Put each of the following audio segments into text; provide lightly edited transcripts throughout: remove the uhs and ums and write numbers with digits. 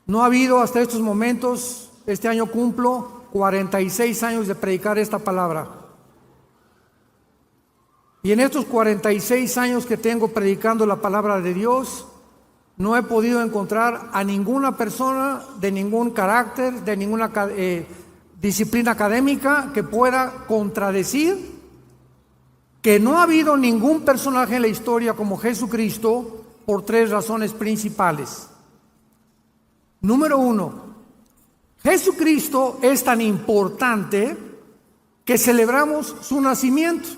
No ha habido hasta estos momentos, este año cumplo 46 años de predicar esta palabra. Y en estos 46 años que tengo predicando la palabra de Dios, no he podido encontrar a ninguna persona de ningún carácter, de ninguna disciplina académica que pueda contradecir que no ha habido ningún personaje en la historia como Jesucristo por tres razones principales. Número uno, Jesucristo es tan importante que celebramos su nacimiento.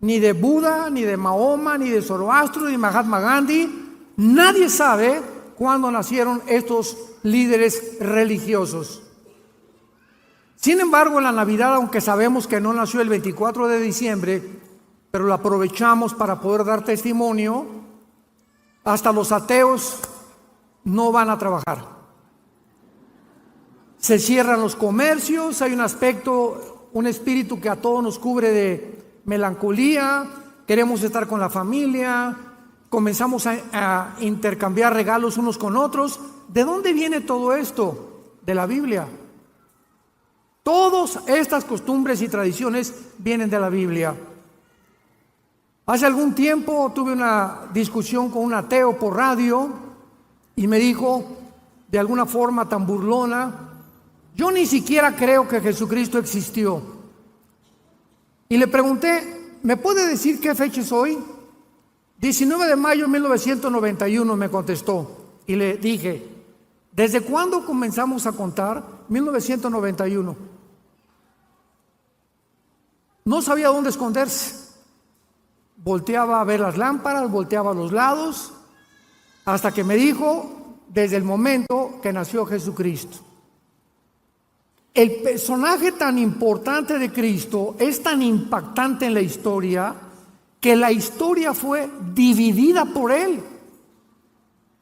Ni de Buda, ni de Mahoma, ni de Zoroastro, ni de Mahatma Gandhi, nadie sabe cuándo nacieron estos líderes religiosos. Sin embargo, en la Navidad, aunque sabemos que no nació el 24 de diciembre, pero lo aprovechamos para poder dar testimonio, hasta los ateos no van a trabajar. Se cierran los comercios, hay un espíritu que a todos nos cubre de melancolía, queremos estar con la familia, comenzamos a intercambiar regalos unos con otros. ¿De dónde viene todo esto? De la Biblia. Todas estas costumbres y tradiciones vienen de la Biblia. Hace algún tiempo tuve una discusión con un ateo por radio y me dijo, de alguna forma tan burlona, yo ni siquiera creo que Jesucristo existió. Y le pregunté, ¿me puede decir qué fecha es hoy? 19 de mayo de 1991 me contestó. Y le dije, ¿desde cuándo comenzamos a contar? 1991. No sabía dónde esconderse. Volteaba a ver las lámparas, volteaba a los lados, hasta que me dijo, desde el momento que nació Jesucristo. El personaje tan importante de Cristo es tan impactante en la historia que la historia fue dividida por él.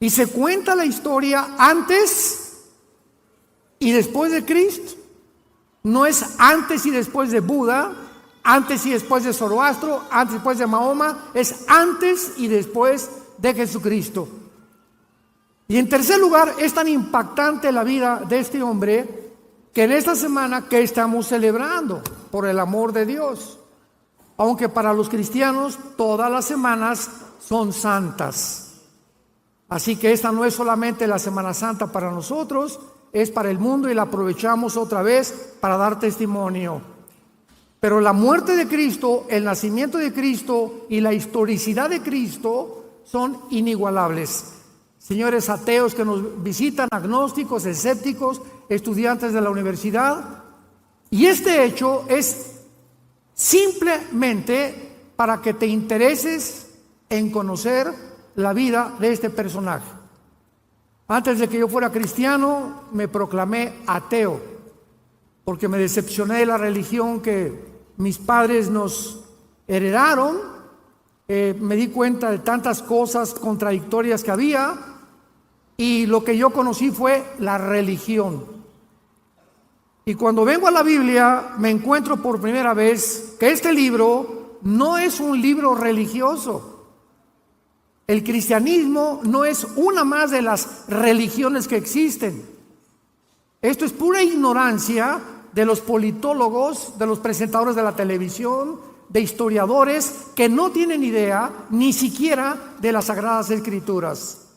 Y se cuenta la historia antes y después de Cristo. No es antes y después de Buda, antes y después de Zoroastro, antes y después de Mahoma, es antes y después de Jesucristo. Y en tercer lugar, es tan impactante la vida de este hombre que en esta semana que estamos celebrando por el amor de Dios. Aunque para los cristianos todas las semanas son santas. Así que esta no es solamente la Semana Santa para nosotros, es para el mundo y la aprovechamos otra vez para dar testimonio. Pero la muerte de Cristo, el nacimiento de Cristo y la historicidad de Cristo son inigualables. Señores ateos que nos visitan, agnósticos, escépticos, estudiantes de la universidad. Y este hecho es simplemente para que te intereses en conocer la vida de este personaje. Antes de que yo fuera cristiano, me proclamé ateo, porque me decepcioné de la religión que mis padres nos heredaron. Me di cuenta de tantas cosas contradictorias que había, y lo que yo conocí fue la religión. Y cuando vengo a la Biblia, me encuentro por primera vez que este libro no es un libro religioso. El cristianismo no es una más de las religiones que existen. Esto es pura ignorancia de los politólogos, de los presentadores de la televisión, de historiadores que no tienen idea ni siquiera de las Sagradas Escrituras.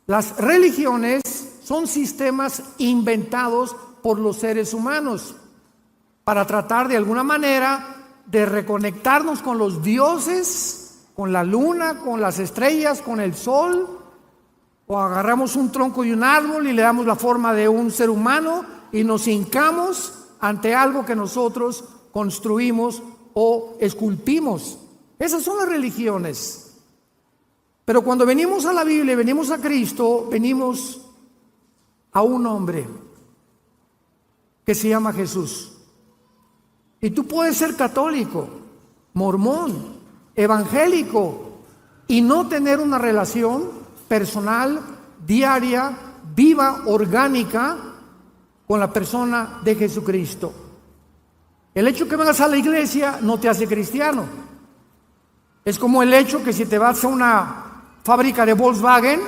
Las religiones son sistemas inventados por los seres humanos para tratar de alguna manera de reconectarnos con los dioses, con la luna, con las estrellas, con el sol. O agarramos un tronco de un árbol y le damos la forma de un ser humano y nos hincamos ante algo que nosotros construimos o esculpimos. Esas son las religiones. Pero cuando venimos a la Biblia, venimos a Cristo, venimos a un hombre que se llama Jesús. Y tú puedes ser católico, mormón, evangélico y no tener una relación personal, diaria, viva, orgánica con la persona de Jesucristo. El hecho que vengas a la iglesia no te hace cristiano. Es como el hecho que si te vas a una fábrica de Volkswagen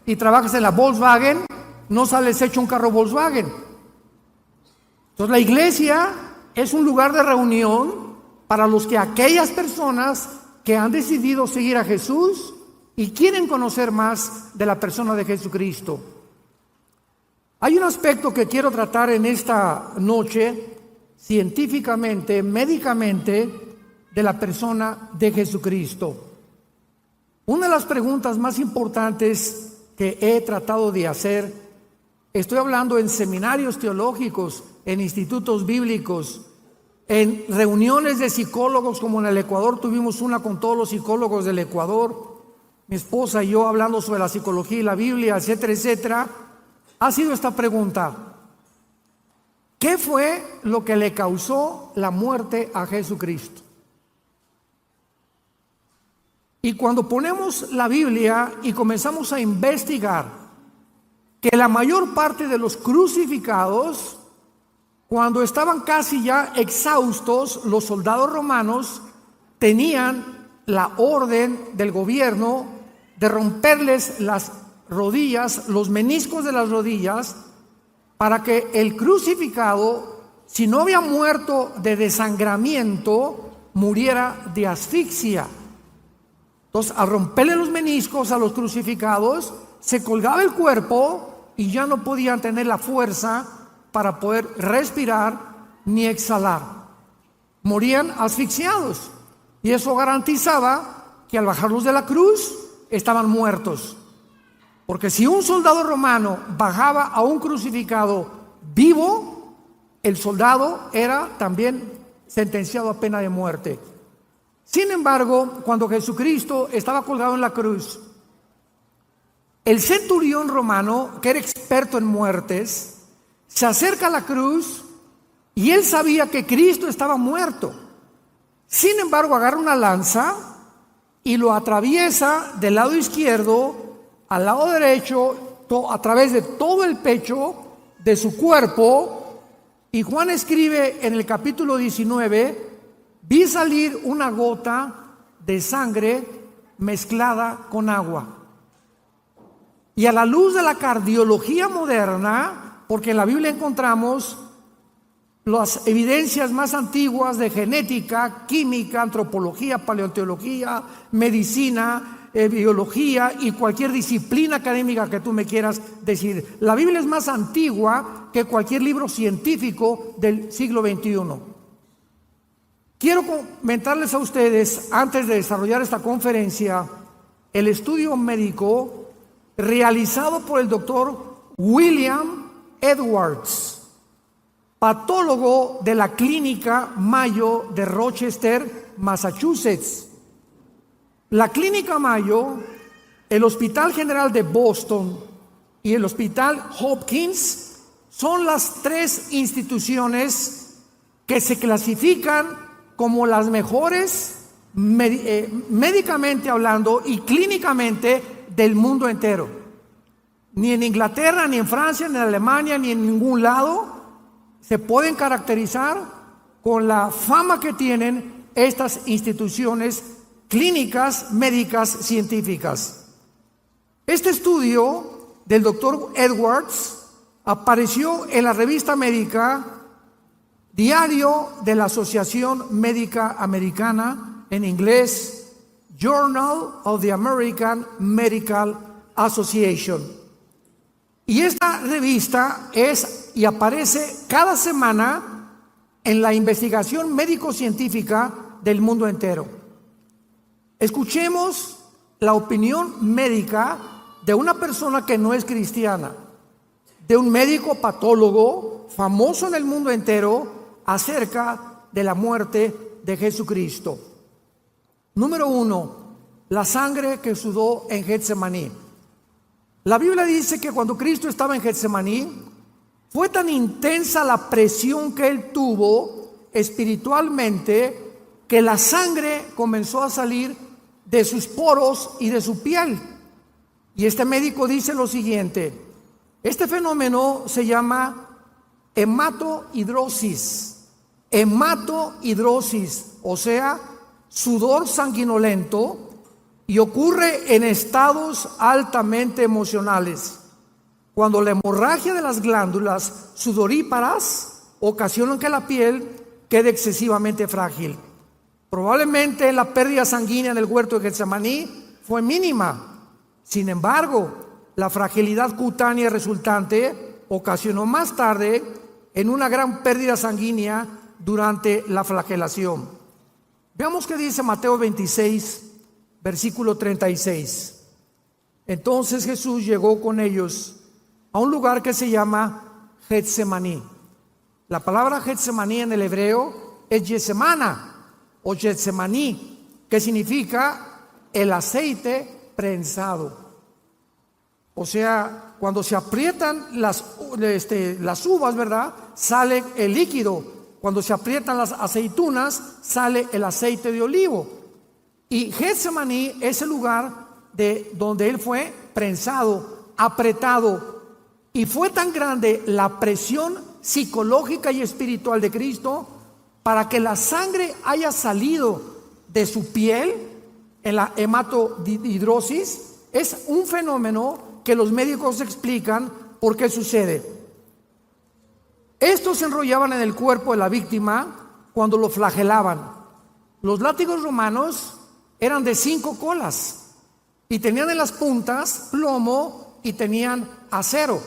y trabajas en la Volkswagen, no sales hecho un carro Volkswagen. Entonces la iglesia es un lugar de reunión para aquellas personas que han decidido seguir a Jesús y quieren conocer más de la persona de Jesucristo. Hay un aspecto que quiero tratar en esta noche, científicamente, médicamente, de la persona de Jesucristo. Una de las preguntas más importantes que he tratado de hacer, estoy hablando en seminarios teológicos, en institutos bíblicos, en reuniones de psicólogos, como en el Ecuador tuvimos una con todos los psicólogos del Ecuador, mi esposa y yo hablando sobre la psicología y la Biblia, etcétera, etcétera, ha sido esta pregunta: ¿qué fue lo que le causó la muerte a Jesucristo? Y cuando ponemos la Biblia y comenzamos a investigar que la mayor parte de los crucificados, cuando estaban casi ya exhaustos, los soldados romanos tenían la orden del gobierno de romperles las rodillas, los meniscos de las rodillas, para que el crucificado, si no había muerto de desangramiento, muriera de asfixia. Entonces, al romperle los meniscos a los crucificados, se colgaba el cuerpo y ya no podían tener la fuerza para poder respirar ni exhalar. Morían asfixiados. Y eso garantizaba que al bajarlos de la cruz, estaban muertos. Porque si un soldado romano bajaba a un crucificado vivo, el soldado era también sentenciado a pena de muerte. Sin embargo, cuando Jesucristo estaba colgado en la cruz, el centurión romano, que era experto en muertes, se acerca a la cruz y él sabía que Cristo estaba muerto. Sin embargo, agarra una lanza y lo atraviesa del lado izquierdo al lado derecho, a través de todo el pecho de su cuerpo. Y Juan escribe en el capítulo 19: vi salir una gota de sangre mezclada con agua. Y a la luz de la cardiología moderna, porque en la Biblia encontramos las evidencias más antiguas de genética, química, antropología, paleontología, medicina, biología y cualquier disciplina académica que tú me quieras decir. La Biblia es más antigua que cualquier libro científico del siglo XXI. Quiero comentarles a ustedes, antes de desarrollar esta conferencia, el estudio médico realizado por el doctor William Edwards, patólogo de la Clínica Mayo de Rochester, Massachusetts. La Clínica Mayo, el Hospital General de Boston y el Hospital Hopkins son las tres instituciones que se clasifican como las mejores médicamente hablando y clínicamente del mundo entero. Ni en Inglaterra, ni en Francia, ni en Alemania, ni en ningún lado se pueden caracterizar con la fama que tienen estas instituciones clínicas, médicas, científicas. Este estudio del doctor Edwards apareció en la revista médica Diario de la Asociación Médica Americana, en inglés, Journal of the American Medical Association. Y esta revista aparece cada semana en la investigación médico-científica del mundo entero. Escuchemos la opinión médica de una persona que no es cristiana, de un médico patólogo famoso en el mundo entero acerca de la muerte de Jesucristo. Número 1, la sangre que sudó en Getsemaní. La Biblia dice que cuando Cristo estaba en Getsemaní, fue tan intensa la presión que él tuvo espiritualmente que la sangre comenzó a salir de sus poros y de su piel. Y este médico dice lo siguiente: este fenómeno se llama hematohidrosis. Hematohidrosis, o sea, sudor sanguinolento. y ocurre en estados altamente emocionales, cuando la hemorragia de las glándulas sudoríparas ocasiona que la piel quede excesivamente frágil. Probablemente la pérdida sanguínea en el huerto de Getsemaní fue mínima. Sin embargo, la fragilidad cutánea resultante ocasionó más tarde en una gran pérdida sanguínea durante la flagelación. Veamos qué dice Mateo 26, versículo 36. Entonces Jesús llegó con ellos a un lugar que se llama Getsemaní. La palabra Getsemaní en el hebreo es Getsemana o Getsemaní, que significa el aceite prensado. O sea, cuando se aprietan las uvas, ¿verdad?, sale el líquido. Cuando se aprietan las aceitunas, sale el aceite de olivo. Y Getsemaní es el lugar donde él fue prensado, apretado. Y fue tan grande la presión psicológica y espiritual de Cristo para que la sangre haya salido de su piel en la hematodihidrosis. Es un fenómeno que los médicos explican por qué sucede. Estos se enrollaban en el cuerpo de la víctima cuando lo flagelaban. Los látigos romanos eran de 5 colas y tenían en las puntas plomo y tenían acero,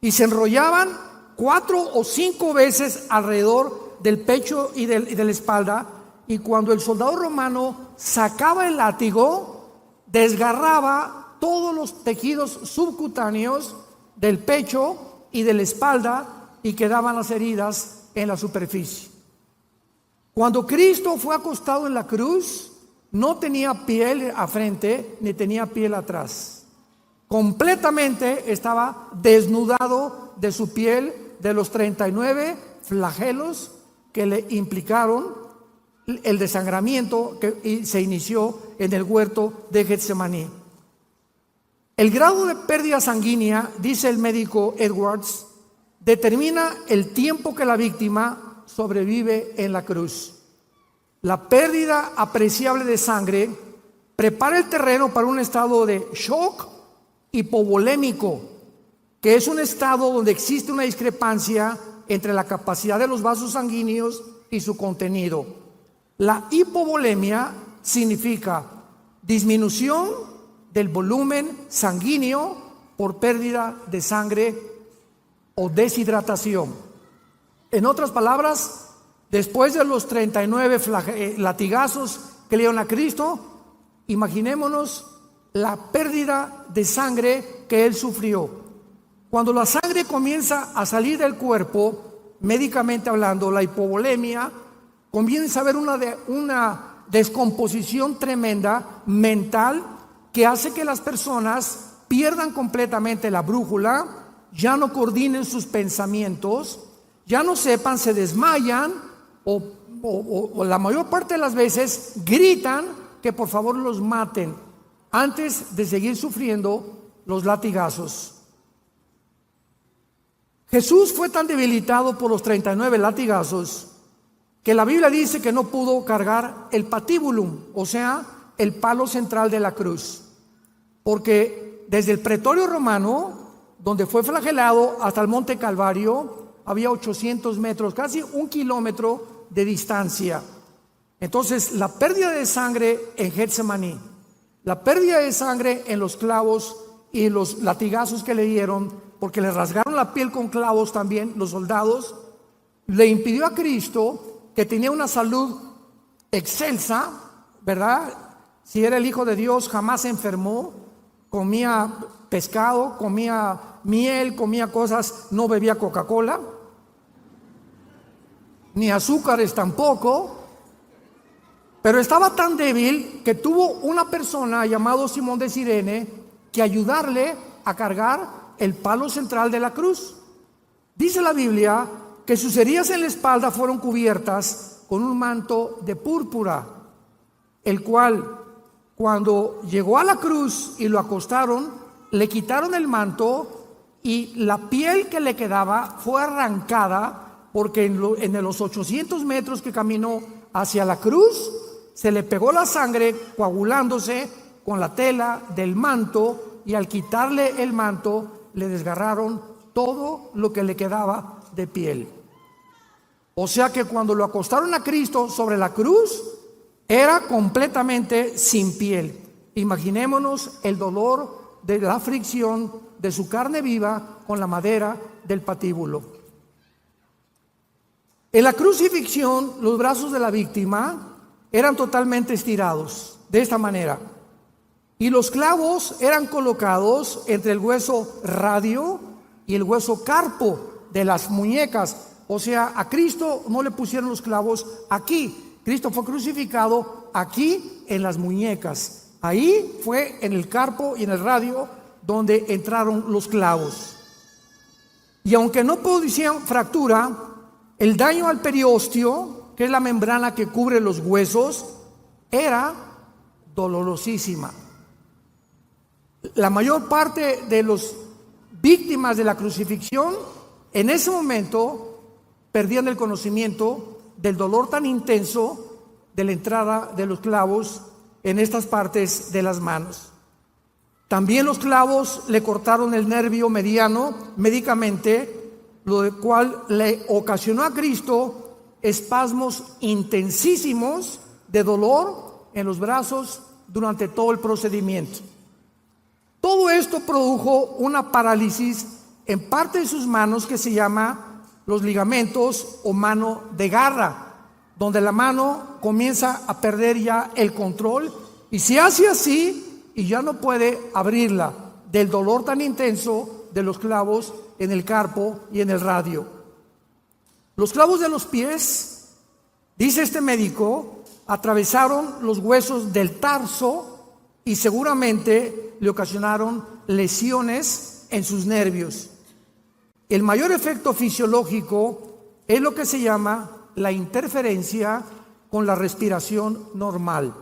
y se enrollaban 4 o 5 veces alrededor del pecho y de la espalda, y cuando el soldado romano sacaba el látigo, desgarraba todos los tejidos subcutáneos del pecho y de la espalda y quedaban las heridas en la superficie. Cuando Cristo fue acostado en la cruz, no tenía piel a frente ni tenía piel atrás. Completamente estaba desnudado de su piel, de los 39 flagelos que le implicaron el desangramiento que se inició en el huerto de Getsemaní. El grado de pérdida sanguínea, dice el médico Edwards, determina el tiempo que la víctima sobrevive en la cruz. La pérdida apreciable de sangre prepara el terreno para un estado de shock hipovolémico, que es un estado donde existe una discrepancia entre la capacidad de los vasos sanguíneos y su contenido. La hipovolemia significa disminución del volumen sanguíneo por pérdida de sangre o deshidratación. En otras palabras, después de los 39 latigazos que le dieron a Cristo, imaginémonos la pérdida de sangre que él sufrió. Cuando la sangre comienza a salir del cuerpo, médicamente hablando, la hipovolemia, comienza a haber una descomposición tremenda mental que hace que las personas pierdan completamente la brújula, ya no coordinen sus pensamientos, ya no sepan, se desmayan o la mayor parte de las veces gritan que por favor los maten antes de seguir sufriendo los latigazos. Jesús fue tan debilitado por los 39 latigazos que la Biblia dice que no pudo cargar el patíbulum, o sea, el palo central de la cruz, porque desde el pretorio romano, donde fue flagelado, hasta el monte Calvario, había 800 metros, casi 1 kilómetro de distancia. Entonces, la pérdida de sangre en Getsemaní, la pérdida de sangre en los clavos y los latigazos que le dieron, porque le rasgaron la piel con clavos también los soldados, le impidió a Cristo, que tenía una salud excelsa, ¿verdad? Si era el Hijo de Dios, jamás se enfermó, comía pescado, comía miel, comía cosas, no bebía Coca-Cola, ni azúcares tampoco, pero estaba tan débil que tuvo una persona llamado Simón de Cirene que ayudarle a cargar el palo central de la cruz. Dice la Biblia que sus heridas en la espalda fueron cubiertas con un manto de púrpura, el cual, cuando llegó a la cruz y lo acostaron, le quitaron el manto y la piel que le quedaba fue arrancada, porque en los 800 metros que caminó hacia la cruz, se le pegó la sangre coagulándose con la tela del manto, y al quitarle el manto le desgarraron todo lo que le quedaba de piel. O sea que cuando lo acostaron a Cristo sobre la cruz, era completamente sin piel. Imaginémonos el dolor de la fricción de su carne viva con la madera del patíbulo. En la crucifixión, los brazos de la víctima eran totalmente estirados, de esta manera. Y los clavos eran colocados entre el hueso radio y el hueso carpo de las muñecas. O sea, a Cristo no le pusieron los clavos aquí. Cristo fue crucificado aquí en las muñecas. Ahí fue en el carpo y en el radio donde entraron los clavos. Y aunque no producían fractura, el daño al periósteo, que es la membrana que cubre los huesos, era dolorosísima. La mayor parte de las víctimas de la crucifixión en ese momento perdían el conocimiento del dolor tan intenso de la entrada de los clavos en estas partes de las manos. También los clavos le cortaron el nervio mediano médicamente, lo cual le ocasionó a Cristo espasmos intensísimos de dolor en los brazos durante todo el procedimiento. Todo esto produjo una parálisis en parte de sus manos que se llama los ligamentos o mano de garra, donde la mano comienza a perder ya el control y se hace así y ya no puede abrirla del dolor tan intenso de los clavos en el carpo y en el radio. Los clavos de los pies, dice este médico, atravesaron los huesos del tarso y seguramente le ocasionaron lesiones en sus nervios. El mayor efecto fisiológico es lo que se llama la interferencia con la respiración normal,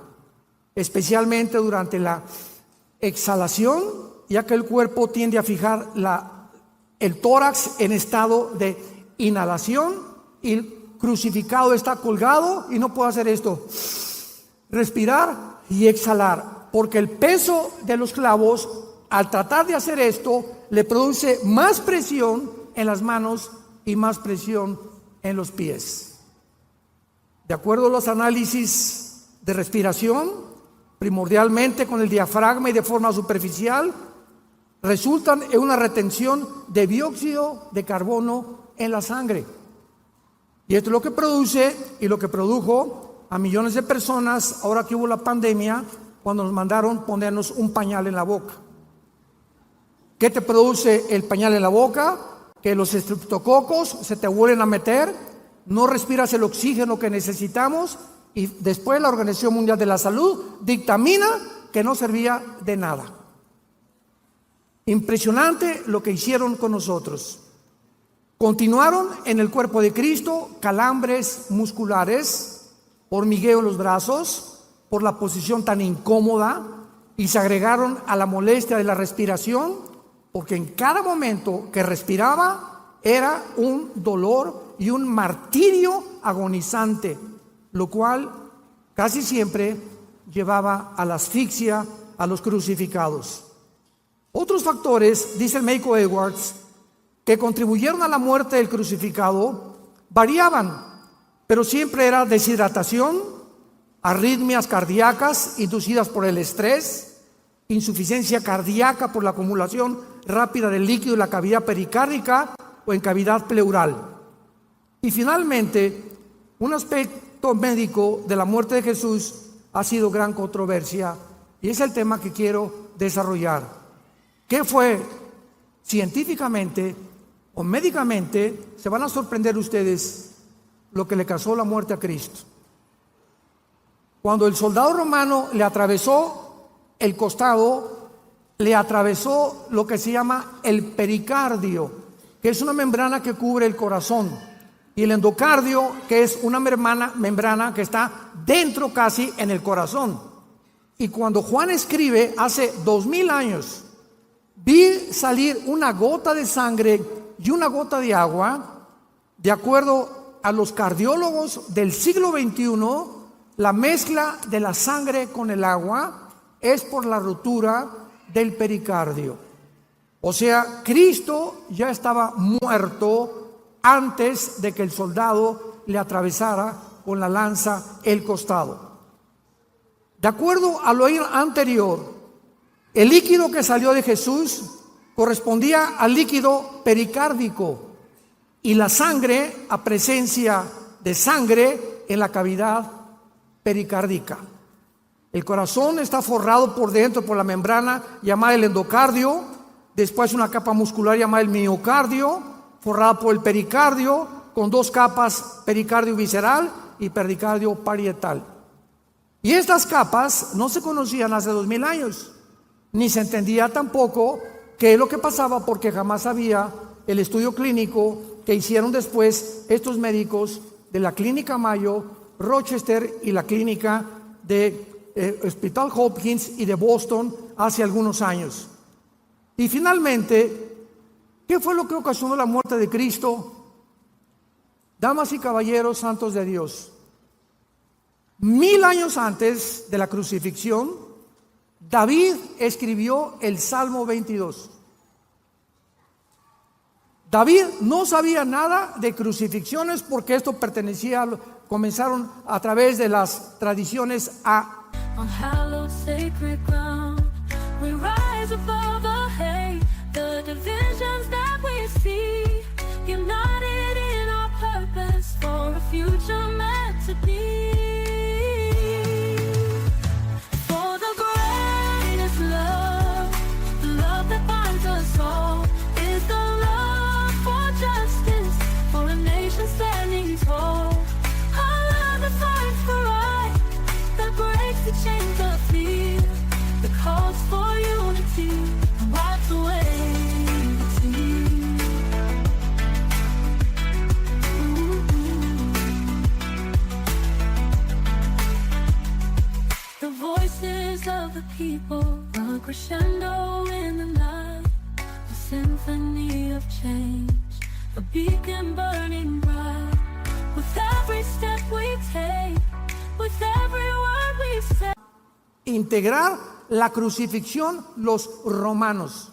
especialmente durante la exhalación, ya que el cuerpo tiende a fijar el tórax en estado de inhalación y el crucificado está colgado y no puede hacer esto, respirar y exhalar, porque el peso de los clavos, al tratar de hacer esto, le produce más presión en las manos y más presión en los pies. De acuerdo a los análisis de respiración, primordialmente con el diafragma y de forma superficial, resultan en una retención de dióxido de carbono en la sangre. Y esto es lo que produce y lo que produjo a millones de personas ahora que hubo la pandemia, cuando nos mandaron ponernos un pañal en la boca. ¿Qué te produce el pañal en la boca? Que los estreptococos se te vuelven a meter, no respiras el oxígeno que necesitamos y después la Organización Mundial de la Salud dictamina que no servía de nada. Impresionante lo que hicieron con nosotros. Continuaron en el cuerpo de Cristo calambres musculares, hormigueo en los brazos por la posición tan incómoda y se agregaron a la molestia de la respiración, porque en cada momento que respiraba era un dolor y un martirio agonizante, lo cual casi siempre llevaba a la asfixia a los crucificados. Otros factores, dice el médico Edwards, que contribuyeron a la muerte del crucificado variaban, pero siempre era deshidratación, arritmias cardíacas inducidas por el estrés, insuficiencia cardíaca por la acumulación rápida del líquido en la cavidad pericárdica o en cavidad pleural. Y finalmente, un aspecto médico de la muerte de Jesús ha sido gran controversia y es el tema que quiero desarrollar. ¿Qué fue científicamente o médicamente? Se van a sorprender ustedes lo que le causó la muerte a Cristo. Cuando el soldado romano le atravesó el costado, le atravesó lo que se llama el pericardio, que es una membrana que cubre el corazón, y el endocardio, que es una membrana que está dentro casi en el corazón. Y cuando Juan escribe hace 2000 años, vi salir una gota de sangre y una gota de agua, de acuerdo a los cardiólogos del siglo XXI, la mezcla de la sangre con el agua es por la rotura del pericardio. O sea, Cristo ya estaba muerto antes de que el soldado le atravesara con la lanza el costado. De acuerdo a lo anterior, el líquido que salió de Jesús correspondía al líquido pericárdico y la sangre a presencia de sangre en la cavidad pericárdica. El corazón está forrado por dentro por la membrana llamada el endocardio, después una capa muscular llamada el miocardio, forrada por el pericardio, con dos capas, pericardio visceral y pericardio parietal. Y estas capas no se conocían hace 2000 años, ni se entendía tampoco qué es lo que pasaba, porque jamás había el estudio clínico que hicieron después estos médicos de la Clínica Mayo, Rochester y la clínica de Hospital Hopkins y de Boston hace algunos años. Y finalmente, ¿qué fue lo que ocasionó la muerte de Cristo? Damas y caballeros santos de Dios, 1000 años antes de la crucifixión, David escribió el Salmo 22. David no sabía nada de crucifixiones porque esto comenzaron a través de las tradiciones On hallowed sacred ground, we rise above the hate, the divisions that we see, united in our purpose for a future meant to be. For the greatest love, the love that binds us all, is the love for justice, for a nation standing tall. Our love that fights for right, that breaks the chains of fear, that calls for unity and wipes away the tears. The voices of the people run crescendo in the night, a symphony of change, a beacon burning bright. With every step we take, with every word we say. integrar la crucifixión los romanos.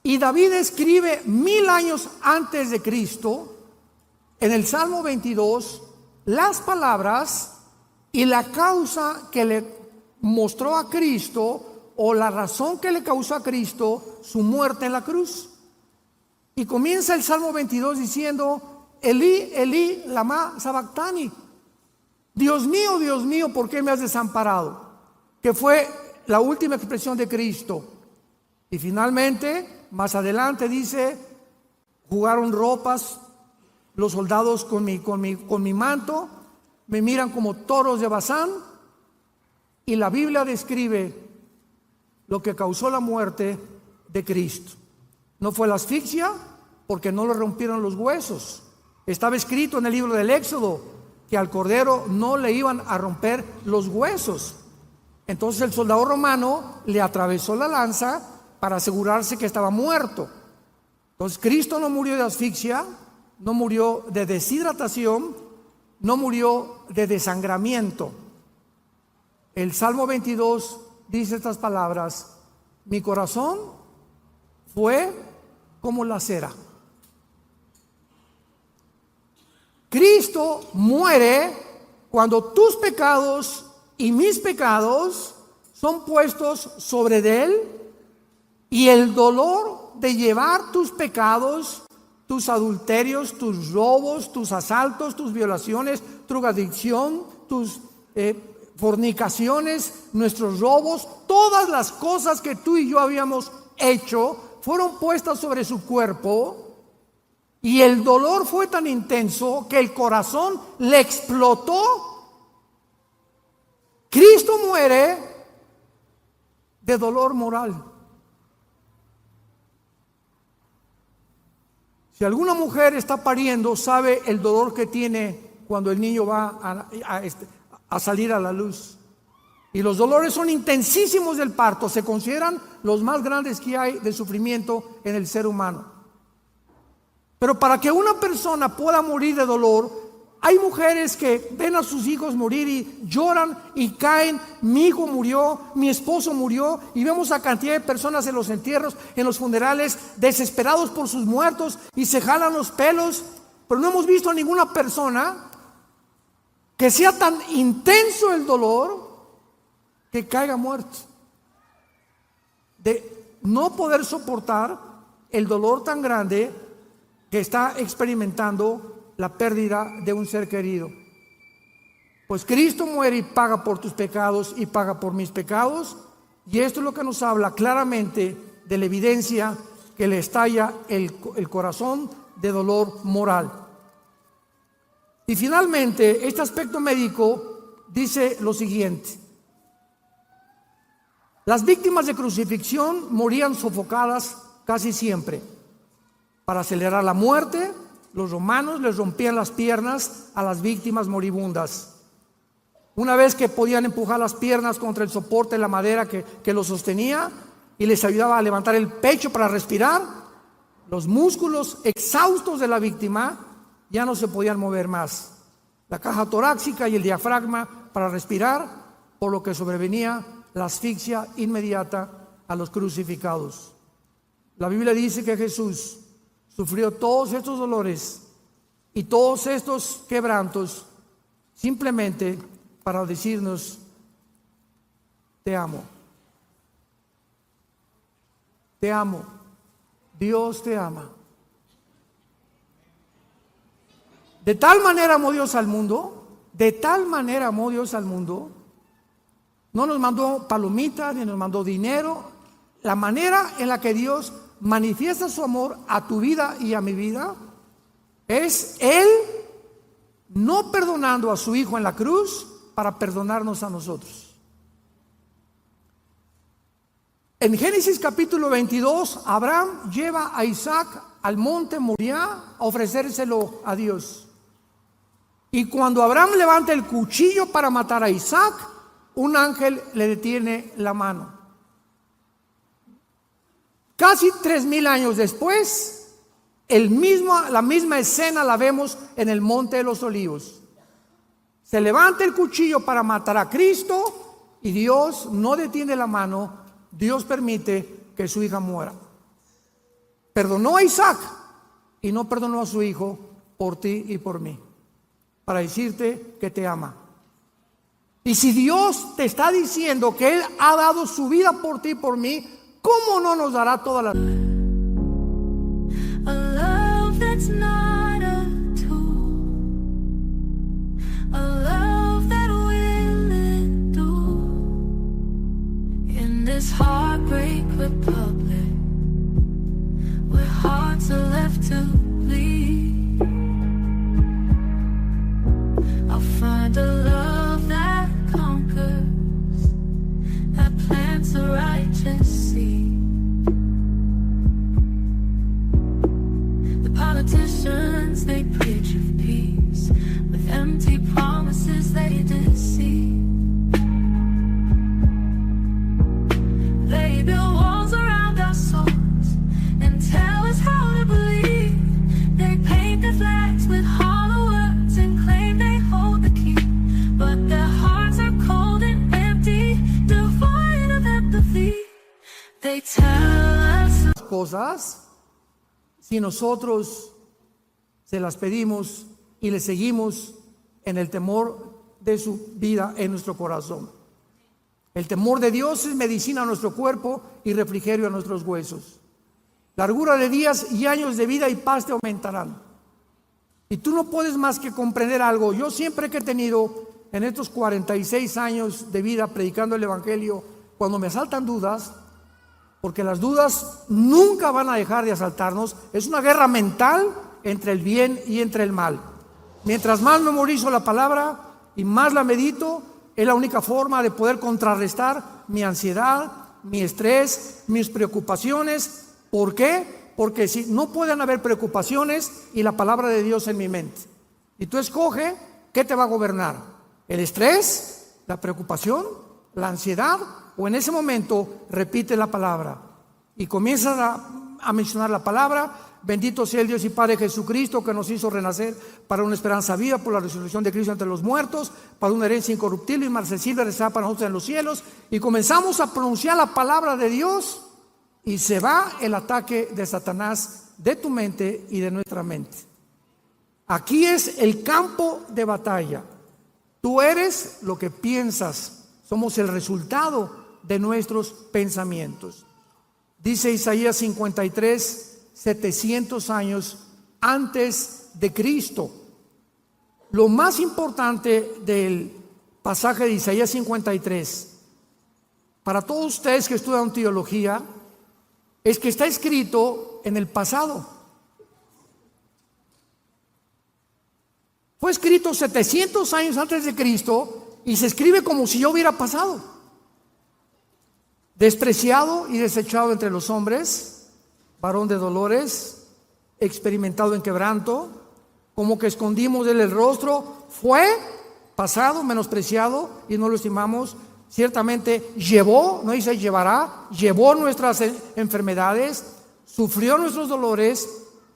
Y David escribe 1000 años antes de Cristo, en el Salmo 22, las palabras y la causa que le mostró a Cristo, o la razón que le causó a Cristo su muerte en la cruz. Y comienza el Salmo 22 diciendo: Elí, Elí, lama sabactani. Dios mío, ¿por qué me has desamparado? Que fue la última expresión de Cristo. Y finalmente, más adelante dice: jugaron ropas los soldados con mi manto, me miran como toros de Bazán. Y la Biblia describe lo que causó la muerte de Cristo. No fue la asfixia, porque no le rompieron los huesos. Estaba escrito en el libro del Éxodo que al cordero no le iban a romper los huesos. Entonces el soldado romano le atravesó la lanza para asegurarse que estaba muerto. Entonces Cristo no murió de asfixia, no murió de deshidratación, no murió de desangramiento. El Salmo 22 dice estas palabras: mi corazón fue como la cera. Cristo muere cuando tus pecados y mis pecados son puestos sobre de él, y el dolor de llevar tus pecados, tus adulterios, tus robos, tus asaltos, tus violaciones, tu drogadicción, tus fornicaciones, nuestros robos, todas las cosas que tú y yo habíamos hecho fueron puestas sobre su cuerpo. Y el dolor fue tan intenso que el corazón le explotó. Cristo muere de dolor moral. Si alguna mujer está pariendo, sabe el dolor que tiene cuando el niño va a salir a la luz. Y los dolores son intensísimos del parto, se consideran los más grandes que hay de sufrimiento en el ser humano. Pero para que una persona pueda morir de dolor, Hay mujeres que ven a sus hijos morir y lloran y caen. Mi hijo murió, mi esposo murió, y vemos a cantidad de personas en los entierros, en los funerales, desesperados por sus muertos y se jalan los pelos. Pero no hemos visto a ninguna persona que sea tan intenso el dolor que caiga muerto. De no poder soportar el dolor tan grande que está experimentando la pérdida de un ser querido. Pues Cristo muere y paga por tus pecados y paga por mis pecados, y esto es lo que nos habla claramente de la evidencia que le estalla el corazón de dolor moral. Y finalmente, este aspecto médico dice lo siguiente: las víctimas de crucifixión morían sofocadas casi siempre. Para acelerar la muerte, los romanos les rompían las piernas a las víctimas moribundas. Una vez que podían empujar las piernas contra el soporte de la madera que los sostenía y les ayudaba a levantar el pecho para respirar, los músculos exhaustos de la víctima ya no se podían mover más. La caja torácica y el diafragma para respirar, por lo que sobrevenía la asfixia inmediata a los crucificados. La Biblia dice que Jesús sufrió todos estos dolores y todos estos quebrantos simplemente para decirnos: te amo. Te amo. Dios te ama. De tal manera amó Dios al mundo, de tal manera amó Dios al mundo. No nos mandó palomitas ni nos mandó dinero. La manera en la que Dios manifiesta su amor a tu vida y a mi vida es Él no perdonando a su Hijo en la cruz para perdonarnos a nosotros. En Génesis capítulo 22, Abraham lleva a Isaac al monte Moriah a ofrecérselo a Dios. Y cuando Abraham levanta el cuchillo para matar a Isaac, un ángel le detiene la mano. Casi 3000 años después, la misma escena la vemos en el Monte de los Olivos. Se levanta el cuchillo para matar a Cristo y Dios no detiene la mano. Dios permite que su hija muera. Perdonó a Isaac y no perdonó a su hijo por ti y por mí, para decirte que te ama. Y si Dios te está diciendo que Él ha dado su vida por ti y por mí, ¿cómo no nos dará toda la... A love that's not a tool, a love that will endure in this heartbreak republic where hearts are left to bleed? I'll find a love that conquers, that plants a righteous seed. The politicians, they preach of peace with empty promises they deceive. They build walls around our souls and tell us how to believe. They paint their flags with hollow words and claim they hold the key, but their hearts are cold and empty, devoid of empathy. They tell us cosas si nosotros se las pedimos y le seguimos en el temor de su vida en nuestro corazón. El temor de Dios es medicina a nuestro cuerpo y refrigerio a nuestros huesos. Largura de días y años de vida y paz te aumentarán. Y tú no puedes más que comprender algo. Yo siempre que he tenido en estos 46 años de vida predicando el Evangelio, cuando me asaltan dudas, porque las dudas nunca van a dejar de asaltarnos, es una guerra mental entre el bien y entre el mal. Mientras más memorizo la palabra y más la medito, es la única forma de poder contrarrestar mi ansiedad, mi estrés, mis preocupaciones. ¿Por qué? Porque si no pueden haber preocupaciones y la palabra de Dios en mi mente. Y tú escoge qué te va a gobernar: el estrés, la preocupación, la ansiedad, o en ese momento repite la palabra y comienzas a a mencionar la palabra. Bendito sea el Dios y Padre Jesucristo, que nos hizo renacer para una esperanza viva por la resurrección de Cristo entre los muertos, para una herencia incorruptible y inmarcesible reservada para nosotros en los cielos. Y comenzamos a pronunciar la palabra de Dios y se va el ataque de Satanás de tu mente y de nuestra mente. Aquí es el campo de batalla. Tú eres lo que piensas. Somos el resultado de nuestros pensamientos. Dice Isaías 53, 700 años antes de Cristo. Lo más importante del pasaje de Isaías 53, para todos ustedes que estudian teología, es que está escrito en el pasado. Fue escrito 700 años antes de Cristo y se escribe como si ya hubiera pasado. Despreciado y desechado entre los hombres, varón de dolores, experimentado en quebranto, como que escondimos de él el rostro. Fue pasado, menospreciado y no lo estimamos. Ciertamente llevó, no dice llevará, llevó nuestras enfermedades, sufrió nuestros dolores,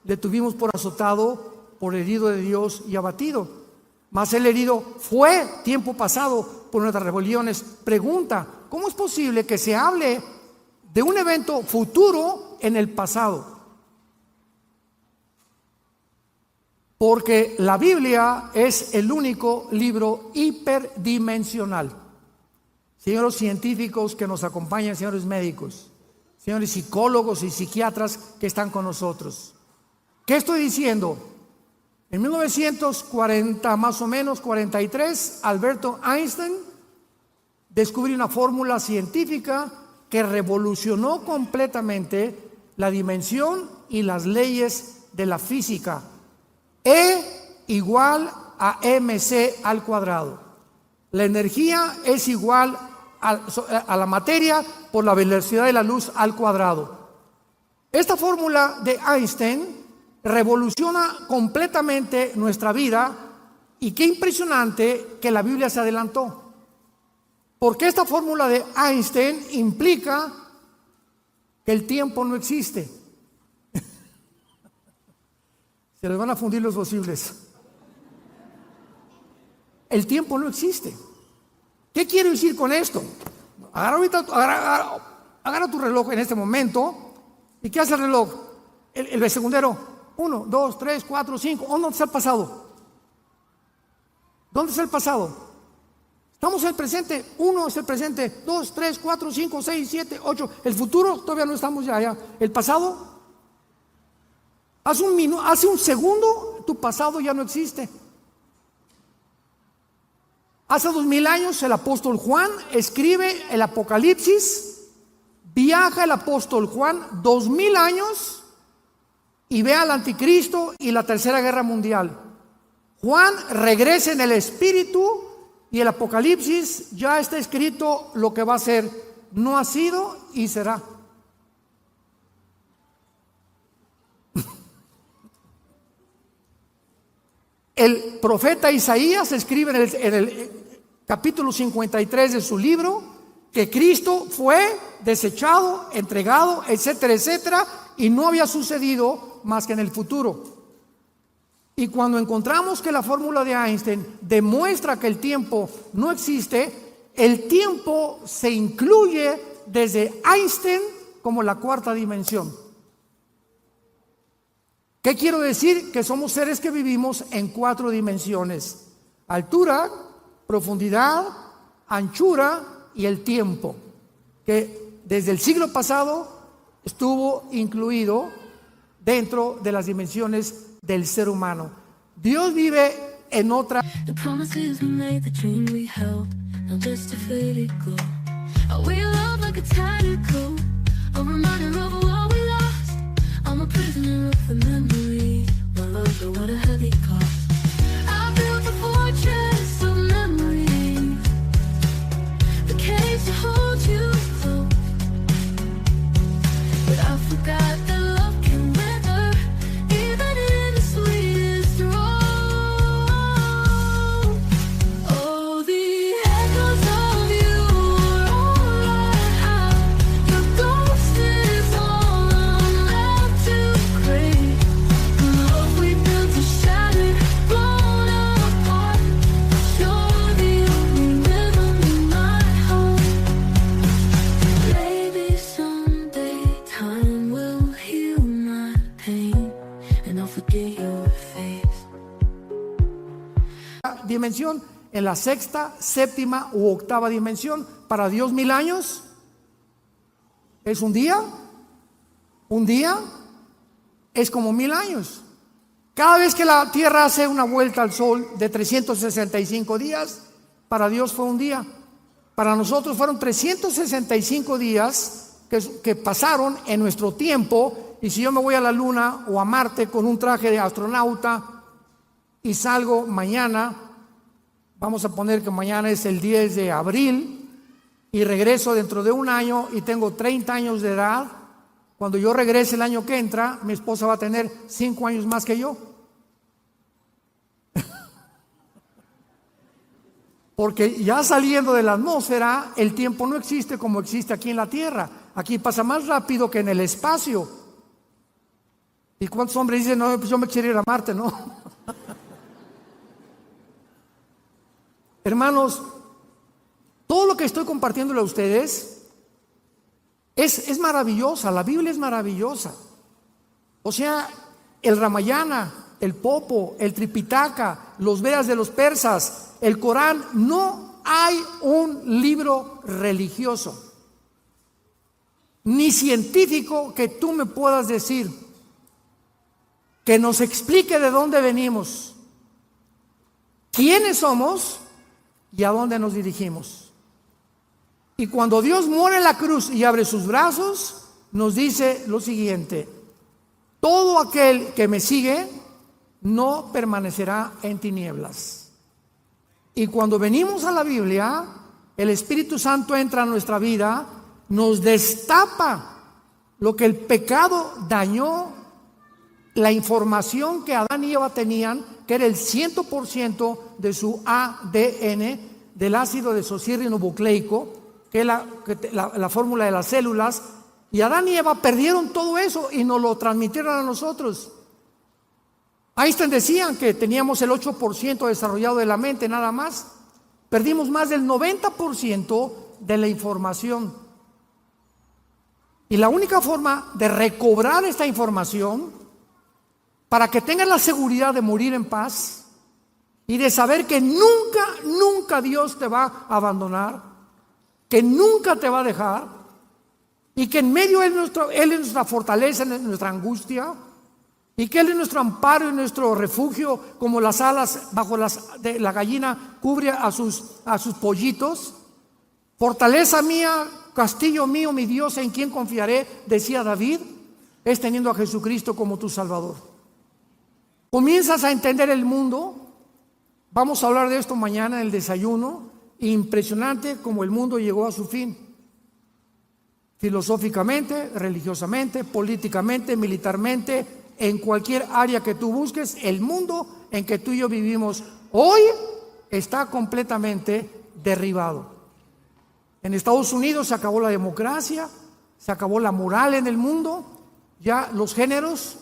le tuvimos por azotado, por herido de Dios y abatido. Mas el herido fue tiempo pasado por nuestras rebeliones. Pregunta: ¿cómo es posible que se hable de un evento futuro en el pasado? Porque la Biblia es el único libro hiperdimensional. Señores científicos que nos acompañan, señores médicos, señores psicólogos y psiquiatras que están con nosotros. ¿Qué estoy diciendo? En 1940, más o menos, 43, Alberto Einstein descubrió una fórmula científica que revolucionó completamente la dimensión y las leyes de la física. E igual a mc al cuadrado. La energía es igual a la materia por la velocidad de la luz al cuadrado. Esta fórmula de Einstein revoluciona completamente nuestra vida, y qué impresionante que la Biblia se adelantó. Porque esta fórmula de Einstein implica que el tiempo no existe. Se les van a fundir los fusibles. El tiempo no existe. ¿Qué quiero decir con esto? Agarra tu reloj en este momento. ¿Y qué hace el reloj? El segundero. 1, 2, 3, 4, 5. ¿Dónde está el pasado? ¿Dónde está el pasado? Estamos en el presente. 1 es el presente. 2, 3, 4, 5, 6, 7, 8. El futuro todavía no estamos ya. El pasado. Hace un segundo tu pasado ya no existe. Hace 2000 años el apóstol Juan escribe el Apocalipsis. Viaja el apóstol Juan 2000 años y ve al anticristo y la tercera guerra mundial. Juan regresa en el espíritu y el Apocalipsis ya está escrito lo que va a ser. No ha sido y será. El profeta Isaías escribe en el capítulo 53 de su libro que Cristo fue desechado, entregado, etcétera, etcétera, y no había sucedido más que en el futuro. Y cuando encontramos que la fórmula de Einstein demuestra que el tiempo no existe, el tiempo se incluye desde Einstein como la cuarta dimensión. ¿Qué quiero decir? Que somos seres que vivimos en 4 dimensiones: altura, profundidad, anchura y el tiempo, que desde el siglo pasado estuvo incluido dentro de las dimensiones del ser humano. Dios vive en otra. The promises we made, the dream we held, now just to let it go. We love like a tattered coat, a reminder of what we lost. I'm a prisoner of the memory, my love, but what a heavy cost. I built a fortress of memory, the cage to hold you close, but I forgot that love can weather even in the sweetest road. Oh, the echoes of you are all I have. Your ghost is all I'm left and I'll forget your face. Dimensión, en la sexta, séptima u octava dimensión. Para Dios 1000 años es un día. Un día es como 1000 años. Cada vez que la tierra hace una vuelta al sol de 365 días, para Dios fue un día. Para nosotros fueron 365 días que pasaron en nuestro tiempo. Y si yo me voy a la luna o a Marte con un traje de astronauta y salgo mañana, vamos a poner que mañana es el 10 de abril y regreso dentro de un año y tengo 30 años de edad, cuando yo regrese el año que entra, mi esposa va a tener 5 años más que yo. Porque ya saliendo de la atmósfera, el tiempo no existe como existe aquí en la Tierra. Aquí pasa más rápido que en el espacio. ¿Y cuántos hombres dicen, no, pues yo me quiero ir a Marte, no? Hermanos, todo lo que estoy compartiéndole a ustedes es maravillosa, la Biblia es maravillosa. O sea, el Ramayana, el Popo, el Tripitaka, los Vedas de los persas, el Corán, no hay un libro religioso ni científico que tú me puedas decir que nos explique de dónde venimos, quiénes somos y a dónde nos dirigimos. Y cuando Dios muere en la cruz y abre sus brazos, nos dice lo siguiente: todo aquel que me sigue no permanecerá en tinieblas. Y cuando venimos a la Biblia, el Espíritu Santo entra a nuestra vida, nos destapa lo que el pecado dañó, la información que Adán y Eva tenían, que era el 100% de su ADN, del ácido desoxirribonucleico, que es la fórmula de las células. Y Adán y Eva perdieron todo eso y nos lo transmitieron a nosotros. Einstein decían que teníamos el 8% desarrollado de la mente nada más. Perdimos más del 90% de la información. Y la única forma de recobrar esta información, para que tengas la seguridad de morir en paz y de saber que nunca Dios te va a abandonar, que nunca te va a dejar, y que en medio Él es nuestra fortaleza, nuestra angustia, y que Él es nuestro amparo y nuestro refugio, como las alas bajo de la gallina cubre a sus pollitos. Fortaleza mía, castillo mío, mi Dios, en quien confiaré, decía David, es teniendo a Jesucristo como tu Salvador. Comienzas a entender el mundo. Vamos a hablar de esto mañana en el desayuno. Impresionante como el mundo llegó a su fin. Filosóficamente, religiosamente, políticamente, militarmente, en cualquier área que tú busques, el mundo en que tú y yo vivimos hoy está completamente derribado. En Estados Unidos se acabó la democracia, se acabó la moral en el mundo, ya los géneros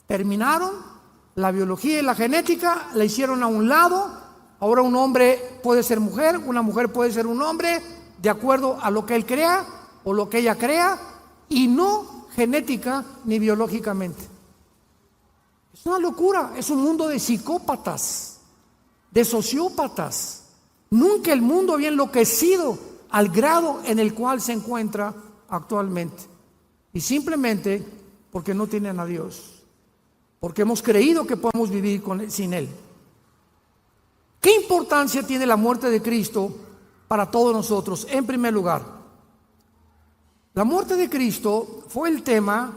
terminaron, la biología y la genética la hicieron a un lado. Ahora un hombre puede ser mujer, una mujer puede ser un hombre, de acuerdo a lo que él crea o lo que ella crea, y no genética ni biológicamente. Es una locura, es un mundo de psicópatas, de sociópatas. Nunca el mundo había enloquecido al grado en el cual se encuentra actualmente. Y simplemente porque no tienen a Dios, porque hemos creído que podemos vivir sin Él. ¿Qué importancia tiene la muerte de Cristo para todos nosotros? En primer lugar, la muerte de Cristo fue el tema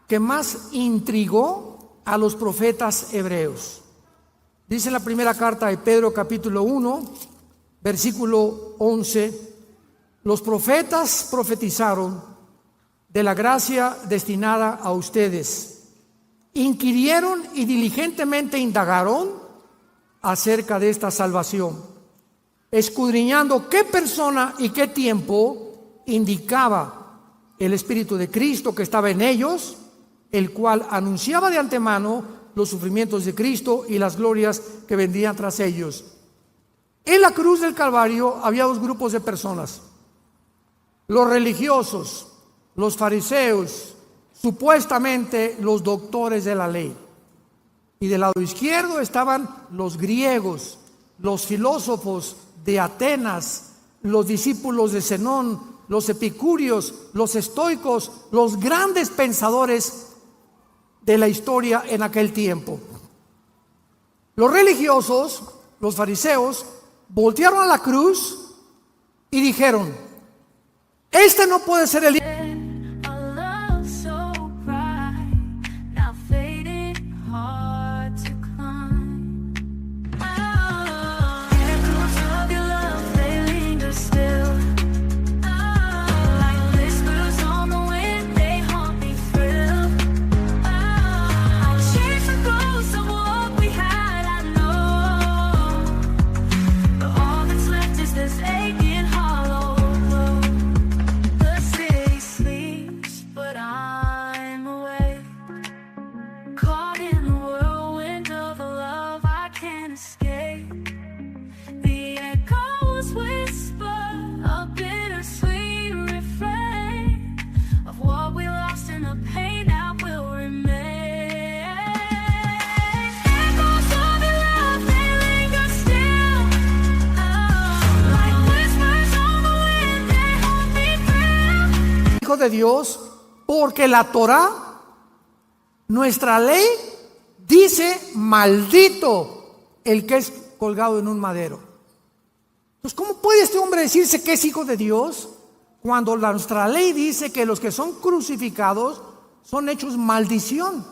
que más intrigó a los profetas hebreos. Dice en la primera carta de Pedro, capítulo 1, versículo 11, los profetas profetizaron de la gracia destinada a ustedes, inquirieron y diligentemente indagaron acerca de esta salvación, escudriñando qué persona y qué tiempo indicaba el Espíritu de Cristo que estaba en ellos, el cual anunciaba de antemano los sufrimientos de Cristo y las glorias que vendrían tras ellos. En la cruz del Calvario había dos grupos de personas: los religiosos, los fariseos, supuestamente los doctores de la ley. Y del lado izquierdo estaban los griegos, los filósofos de Atenas, los discípulos de Zenón, los epicúreos, los estoicos, los grandes pensadores de la historia en aquel tiempo. Los religiosos, los fariseos, voltearon a la cruz y dijeron: este no puede ser el A love so bright, now fading, hard to climb. Oh, echoes of your love, they linger still. Oh, like whispers on the wind, they haunt me thrill. Oh, I'll chase the ghosts of what we had, I know. But all that's left is this aching hollow. The city sleeps, but I'm awake, caught in the whirlwind of a love I can't escape. The echoes whisper a bittersweet refrain of what we lost in the pain that will remain. Echoes of your love, they linger still. Oh, like whispers on the wind, they haunt me thrill. Hijo de Dios, porque la Torá, nuestra ley, dice: maldito el que es colgado en un madero. Entonces, ¿cómo puede este hombre decirse que es hijo de Dios cuando nuestra ley dice que los que son crucificados son hechos maldición?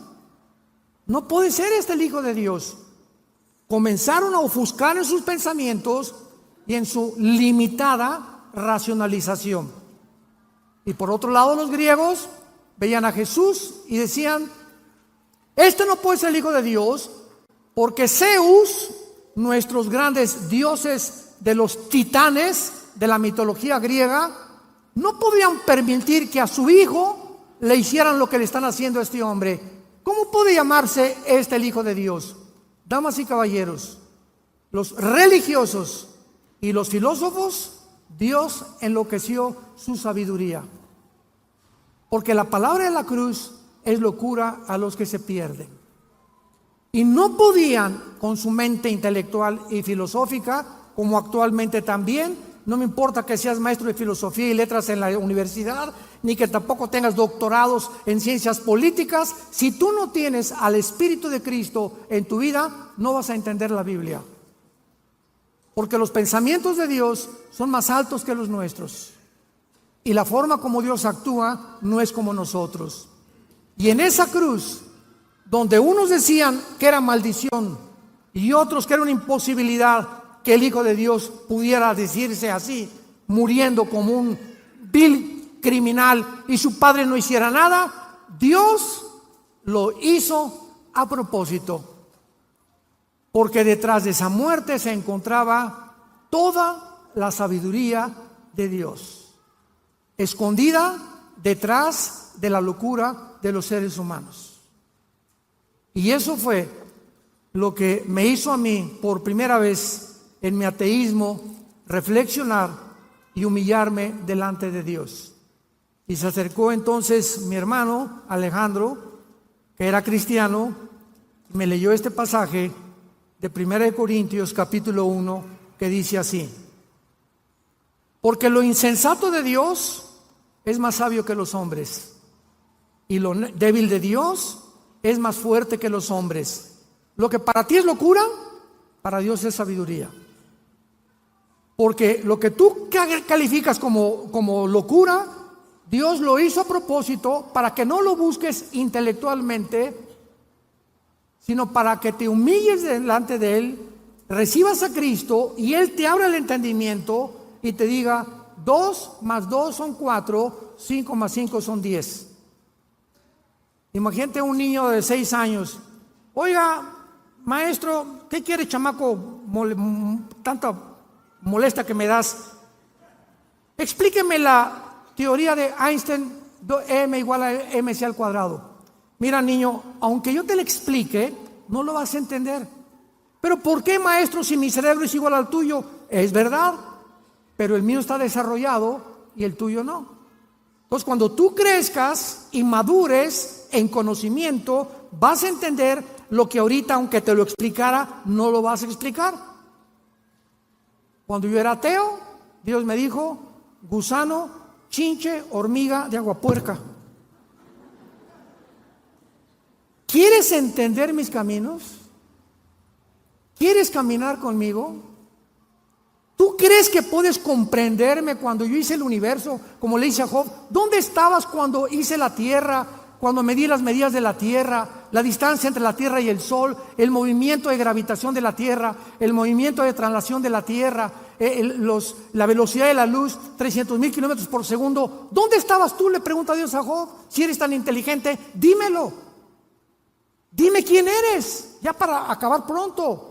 No puede ser este el hijo de Dios. Comenzaron a ofuscar en sus pensamientos y en su limitada racionalización. Y por otro lado, los griegos veían a Jesús y decían: este no puede ser el hijo de Dios, porque Zeus, nuestros grandes dioses de los titanes de la mitología griega, no podían permitir que a su hijo le hicieran lo que le están haciendo a este hombre. ¿Cómo puede llamarse este el hijo de Dios? Damas y caballeros, los religiosos y los filósofos, Dios enloqueció su sabiduría, porque la palabra de la cruz es locura a los que se pierden. Y no podían, con su mente intelectual y filosófica, como actualmente también, no me importa que seas maestro de filosofía y letras en la universidad, ni que tampoco tengas doctorados en ciencias políticas, si tú no tienes al Espíritu de Cristo en tu vida, no vas a entender la Biblia. Porque los pensamientos de Dios son más altos que los nuestros. Y la forma como Dios actúa no es como nosotros. Y en esa cruz, donde unos decían que era maldición y otros que era una imposibilidad que el Hijo de Dios pudiera decirse así, muriendo como un vil criminal y su padre no hiciera nada, Dios lo hizo a propósito, porque detrás de esa muerte se encontraba toda la sabiduría de Dios, escondida detrás de la locura de los seres humanos. Y eso fue lo que me hizo a mí, por primera vez en mi ateísmo, reflexionar y humillarme delante de Dios. Y se acercó entonces mi hermano Alejandro, que era cristiano, y me leyó este pasaje de 1 Corintios capítulo 1, que dice así: porque lo insensato de Dios es más sabio que los hombres, y lo débil de Dios es más fuerte que los hombres. Lo que para ti es locura, para Dios es sabiduría. Porque lo que tú calificas como locura, Dios lo hizo a propósito para que no lo busques intelectualmente, sino para que te humilles delante de Él, recibas a Cristo y Él te abra el entendimiento y te diga: 2 más 2 son 4, 5 más 5 son 10. Imagínate un niño de 6 años: oiga, maestro, ¿qué quiere, chamaco? Tanta molesta que me das. Explíqueme la teoría de Einstein, m igual a mc al cuadrado. Mira, niño, aunque yo te lo explique, no lo vas a entender. Pero ¿por qué, maestro, si mi cerebro es igual al tuyo? Es verdad, pero el mío está desarrollado y el tuyo no. Entonces, cuando tú crezcas y madures en conocimiento, vas a entender lo que ahorita, aunque te lo explicara, no lo vas a explicar. Cuando yo era ateo, Dios me dijo: gusano, chinche, hormiga de agua puerca. ¿Quieres entender mis caminos? ¿Quieres caminar conmigo? ¿Tú crees que puedes comprenderme cuando yo hice el universo? Como le dice a Job, ¿dónde estabas cuando hice la tierra? Cuando medí las medidas de la tierra, la distancia entre la tierra y el sol, el movimiento de gravitación de la tierra, el movimiento de traslación de la tierra, la velocidad de la luz, 300,000 kilómetros por segundo. ¿Dónde estabas tú? Le pregunta Dios a Job. Si eres tan inteligente, dímelo. Dime quién eres, ya para acabar pronto.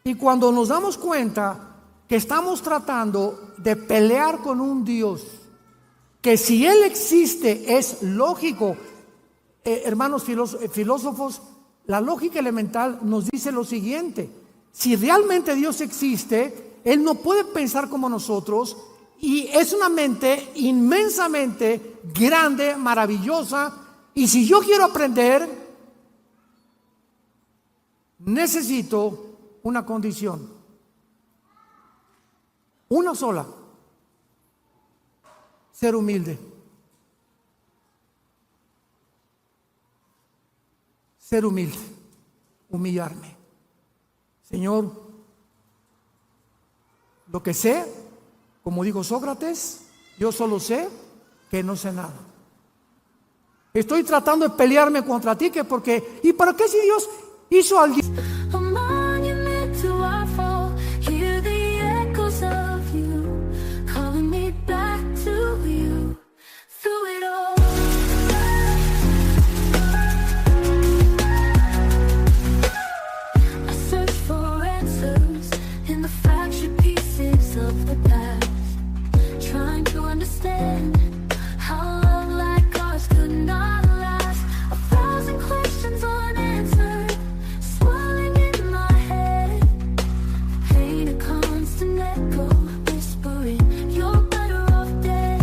Y cuando nos damos cuenta que estamos tratando de pelear con un Dios, que si Él existe es lógico, hermanos filósofos, la lógica elemental nos dice lo siguiente: si realmente Dios existe, Él no puede pensar como nosotros, y es una mente inmensamente grande, maravillosa, y si yo quiero aprender, necesito una condición, una sola: ser humilde. Ser humilde, humillarme. Señor, lo que sé, como dijo Sócrates, yo solo sé que no sé nada. Estoy tratando de pelearme contra ti, que porque, ¿y para qué si Dios hizo a alguien? A monument to our fall. Hear the echoes of you calling me back to you through it all. I search for answers in the fractured pieces of the past, trying to understand how love like ours could not last. 1,000 questions unanswered, swirling in my head. Pain a constant echo, whispering, you're better off dead.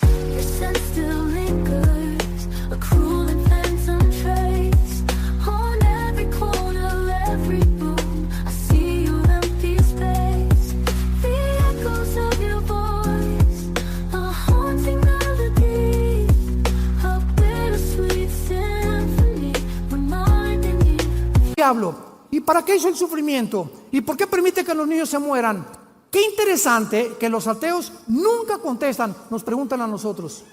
Your scent still lingers, a cruel and phantom trace. On every corner, every room, I see your empty space. The echoes of your voice, a haunting melody, a bittersweet symphony, reminding me. Diablo. ¿Y para qué hizo el sufrimiento? ¿Y por qué permite que los niños se mueran? Qué interesante que los ateos nunca contestan, nos preguntan a nosotros.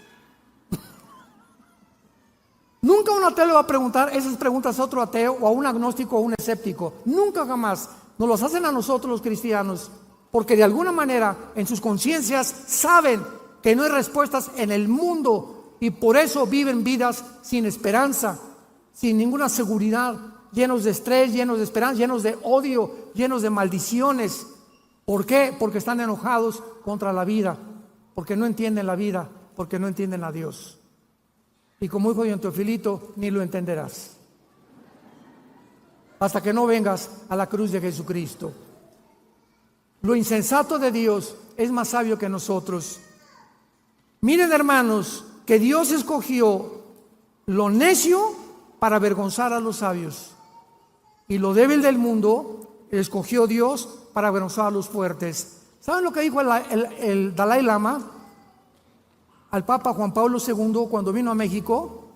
Nunca un ateo le va a preguntar esas preguntas a otro ateo, o a un agnóstico o a un escéptico. Nunca, jamás. Nos los hacen a nosotros los cristianos, porque de alguna manera en sus conciencias saben que no hay respuestas en el mundo, y por eso viven vidas sin esperanza, sin ninguna seguridad, llenos de estrés, llenos de esperanza, llenos de odio, llenos de maldiciones. ¿Por qué? Porque están enojados contra la vida, porque no entienden la vida, porque no entienden a Dios. Y como dijo don Teofilito, ni lo entenderás hasta que no vengas a la cruz de Jesucristo. Lo insensato de Dios es más sabio que nosotros. Miren, hermanos, que Dios escogió lo necio para avergonzar a los sabios, y lo débil del mundo escogió Dios para avergonzar a los fuertes. ¿Saben lo que dijo el Dalai Lama al Papa Juan Pablo II cuando vino a México?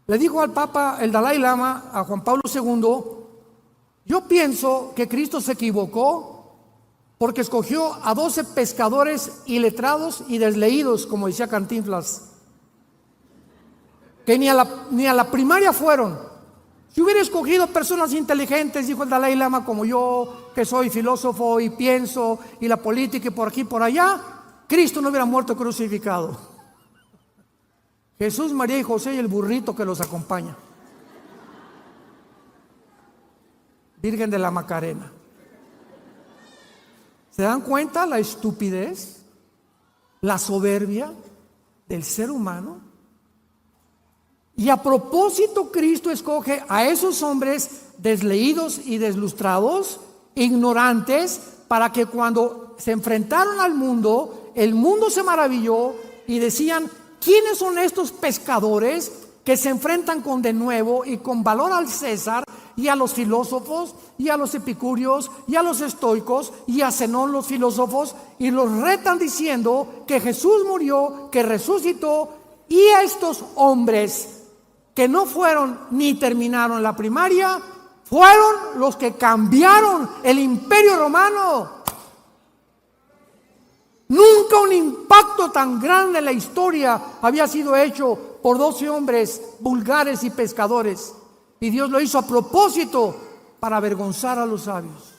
Le dijo al Papa, el Dalai Lama, a Juan Pablo II: yo pienso que Cristo se equivocó porque escogió a 12 pescadores iletrados y desleídos, como decía Cantinflas, que ni a la primaria fueron. Si hubiera escogido personas inteligentes, dijo el Dalai Lama, como yo, que soy filósofo y pienso, y la política y por aquí y por allá, Cristo no hubiera muerto crucificado. Jesús, María y José y el burrito que los acompaña. Virgen de la Macarena. ¿Se dan cuenta la estupidez, la soberbia del ser humano? Y a propósito, Cristo escoge a esos hombres desleídos y deslustrados, ignorantes, para que cuando se enfrentaron al mundo, el mundo se maravilló y decían: ¿quiénes son estos pescadores que se enfrentan con denuedo y con valor al César y a los filósofos y a los epicúreos y a los estoicos y a Zenón los filósofos, y los retan diciendo que Jesús murió, que resucitó, y a estos hombres que no fueron ni terminaron la primaria fueron los que cambiaron el Imperio Romano. Nunca un impacto tan grande en la historia había sido hecho por 12 hombres vulgares y pescadores. Y Dios lo hizo a propósito para avergonzar a los sabios.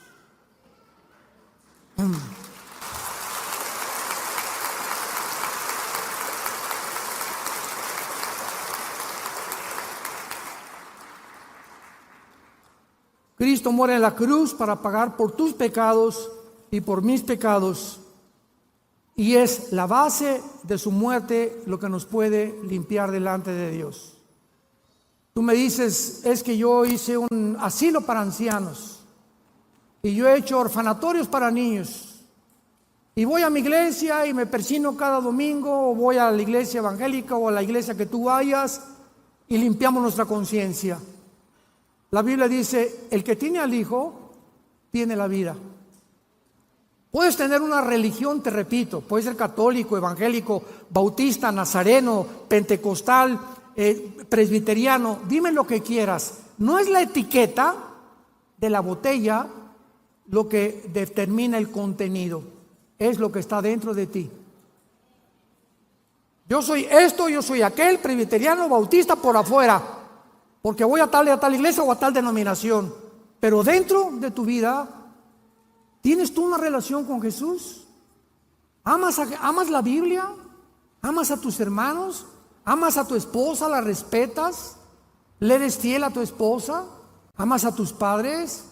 Cristo muere en la cruz para pagar por tus pecados y por mis pecados. Y es la base de su muerte lo que nos puede limpiar delante de Dios. Tú me dices, es que yo hice un asilo para ancianos y yo he hecho orfanatorios para niños y voy a mi iglesia y me persino cada domingo, o voy a la iglesia evangélica o a la iglesia que tú vayas y limpiamos nuestra conciencia. La Biblia dice, el que tiene al Hijo tiene la vida. Puedes tener una religión, te repito, puedes ser católico, evangélico, bautista, nazareno, pentecostal, presbiteriano, dime lo que quieras. No es la etiqueta de la botella lo que determina el contenido, es lo que está dentro de ti. Yo soy esto, yo soy aquel, presbiteriano, bautista por afuera, porque voy a tal iglesia o a tal denominación, pero dentro de tu vida, ¿tienes tú una relación con Jesús? ¿Amas la Biblia? ¿Amas a tus hermanos? ¿Amas a tu esposa? ¿La respetas? ¿Le eres fiel a tu esposa? ¿Amas a tus padres?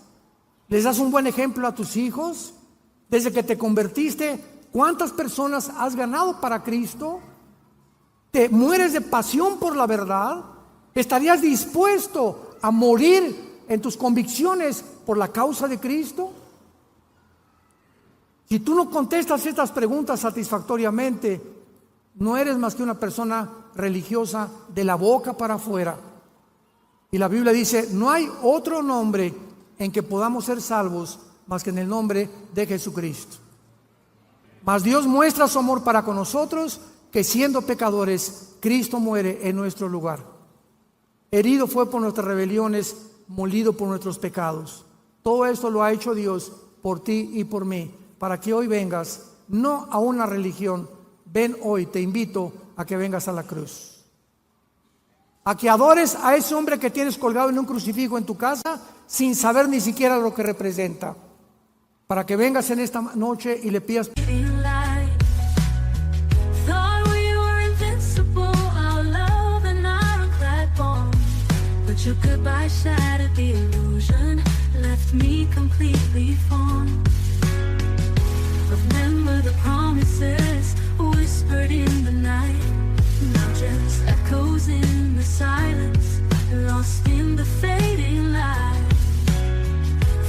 ¿Les das un buen ejemplo a tus hijos? Desde que te convertiste, ¿cuántas personas has ganado para Cristo? ¿Te mueres de pasión por la verdad? ¿Estarías dispuesto a morir en tus convicciones por la causa de Cristo? Si tú no contestas estas preguntas satisfactoriamente, no eres más que una persona religiosa de la boca para afuera. Y la Biblia dice, no hay otro nombre en que podamos ser salvos más que en el nombre de Jesucristo. Mas Dios muestra su amor para con nosotros, que siendo pecadores, Cristo muere en nuestro lugar. Herido fue por nuestras rebeliones, molido por nuestros pecados. Todo esto lo ha hecho Dios por ti y por mí, para que hoy vengas, no a una religión, ven hoy, te invito a que vengas a la cruz. A que adores a ese hombre que tienes colgado en un crucifijo en tu casa, sin saber ni siquiera lo que representa. Para que vengas en esta noche y le pidas. Your goodbye shattered the illusion, left me completely formed. Remember the promises whispered in the night, now just echoes in the silence, lost in the fading light.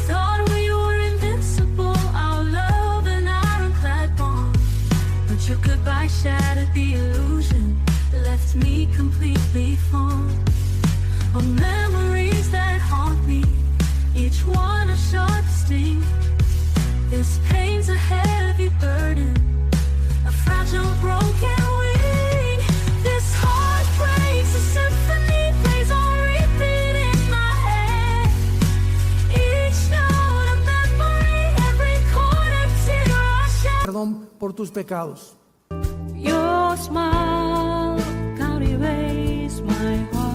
Thought we were invincible, our love an ironclad bond, but your goodbye shattered the illusion, left me completely formed. Of memories that haunt me, each one a sharp sting. This pain's a heavy burden, a fragile broken wing. This heart breaks, a symphony plays on repeat in my head. Each note a memory, every chord a tear I shed. Perdón por tus pecados. Your smile can't erase my heart.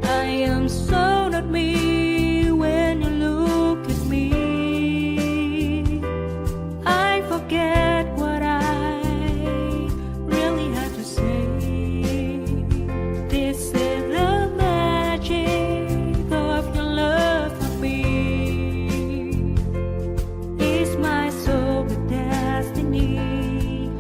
I am so not me when you look at me. I forget what I really had to say. This is the magic of your love for me. Is my soul with destiny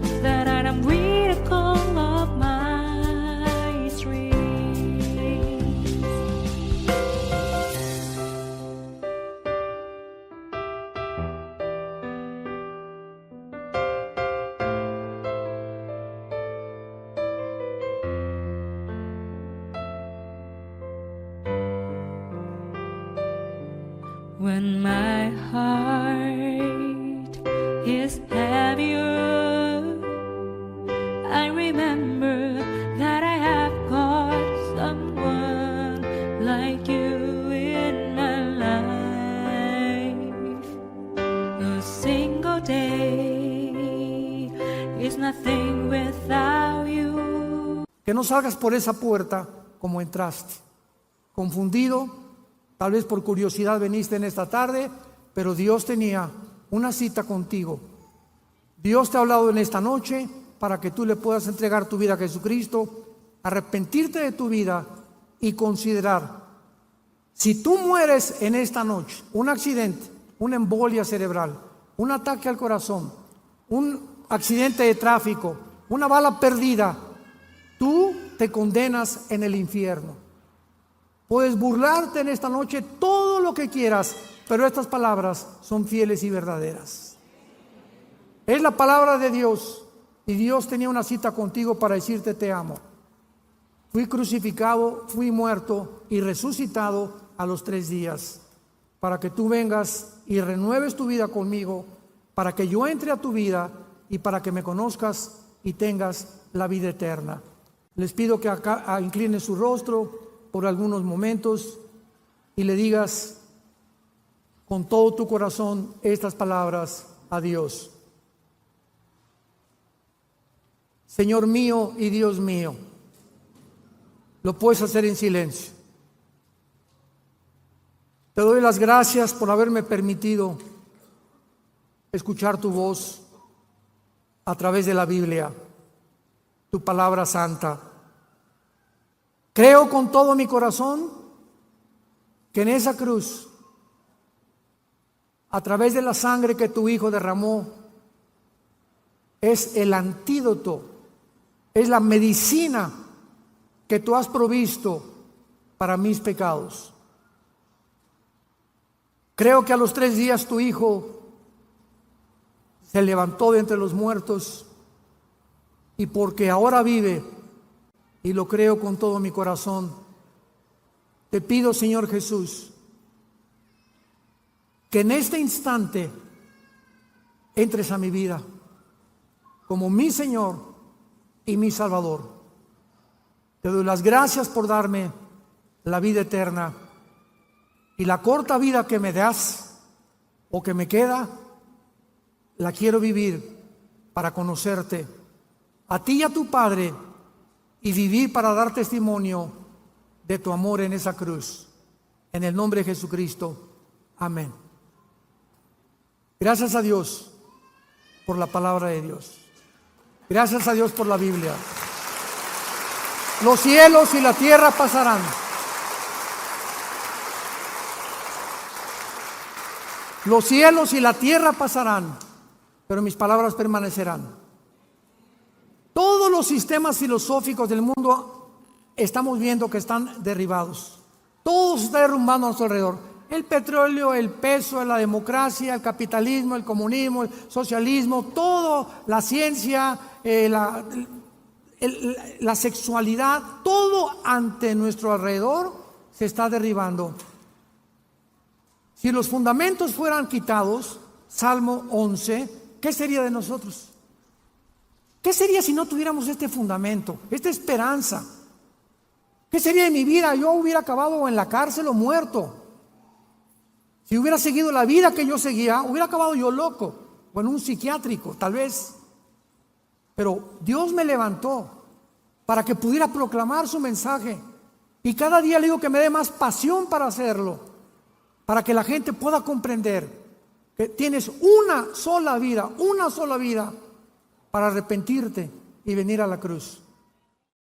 When my heart is heavier, I remember that I have got someone like you in my life. A single day is nothing without you. Que no salgas por esa puerta como entraste, confundido. Tal vez por curiosidad viniste en esta tarde, pero Dios tenía una cita contigo. Dios te ha hablado en esta noche para que tú le puedas entregar tu vida a Jesucristo, arrepentirte de tu vida y considerar, si tú mueres en esta noche, un accidente, una embolia cerebral, un ataque al corazón, un accidente de tráfico, una bala perdida, tú te condenas en el infierno. Puedes burlarte en esta noche todo lo que quieras, pero estas palabras son fieles y verdaderas. Es la palabra de Dios, y Dios tenía una cita contigo para decirte: te amo. Fui crucificado, fui muerto y resucitado a los 3 días, para que tú vengas y renueves tu vida conmigo, para que yo entre a tu vida y para que me conozcas y tengas la vida eterna. Les pido que acá inclinen su rostro por algunos momentos y le digas con todo tu corazón estas palabras a Dios. Señor mío y Dios mío, lo puedes hacer en silencio. Te doy las gracias por haberme permitido escuchar tu voz a través de la Biblia, tu palabra santa. Creo con todo mi corazón que en esa cruz, a través de la sangre que tu Hijo derramó, es el antídoto, es la medicina que tú has provisto para mis pecados. Creo que a los 3 días tu Hijo se levantó de entre los muertos, y porque ahora vive, y lo creo con todo mi corazón, te pido, Señor Jesús, que en este instante entres a mi vida como mi Señor y mi Salvador. Te doy las gracias por darme la vida eterna, y la corta vida que me das o que me queda, la quiero vivir para conocerte a ti y a tu Padre, y vivir para dar testimonio de tu amor en esa cruz. En el nombre de Jesucristo. Amén. Gracias a Dios por la palabra de Dios. Gracias a Dios por la Biblia. Los cielos y la tierra pasarán, los cielos y la tierra pasarán, pero mis palabras permanecerán. Todos los sistemas filosóficos del mundo estamos viendo que están derribados. Todo se está derrumbando a nuestro alrededor. El petróleo, el peso, la democracia, el capitalismo, el comunismo, el socialismo, todo, la ciencia, la sexualidad, todo ante nuestro alrededor se está derribando. Si los fundamentos fueran quitados, Salmo 11, ¿qué sería de nosotros? ¿Qué sería si no tuviéramos este fundamento, esta esperanza? ¿Qué sería de mi vida? Yo hubiera acabado en la cárcel o muerto. Si hubiera seguido la vida que yo seguía, hubiera acabado yo loco o en un psiquiátrico, tal vez. Pero Dios me levantó para que pudiera proclamar su mensaje. Y cada día le digo que me dé más pasión para hacerlo, para que la gente pueda comprender que tienes una sola vida para arrepentirte y venir a la cruz.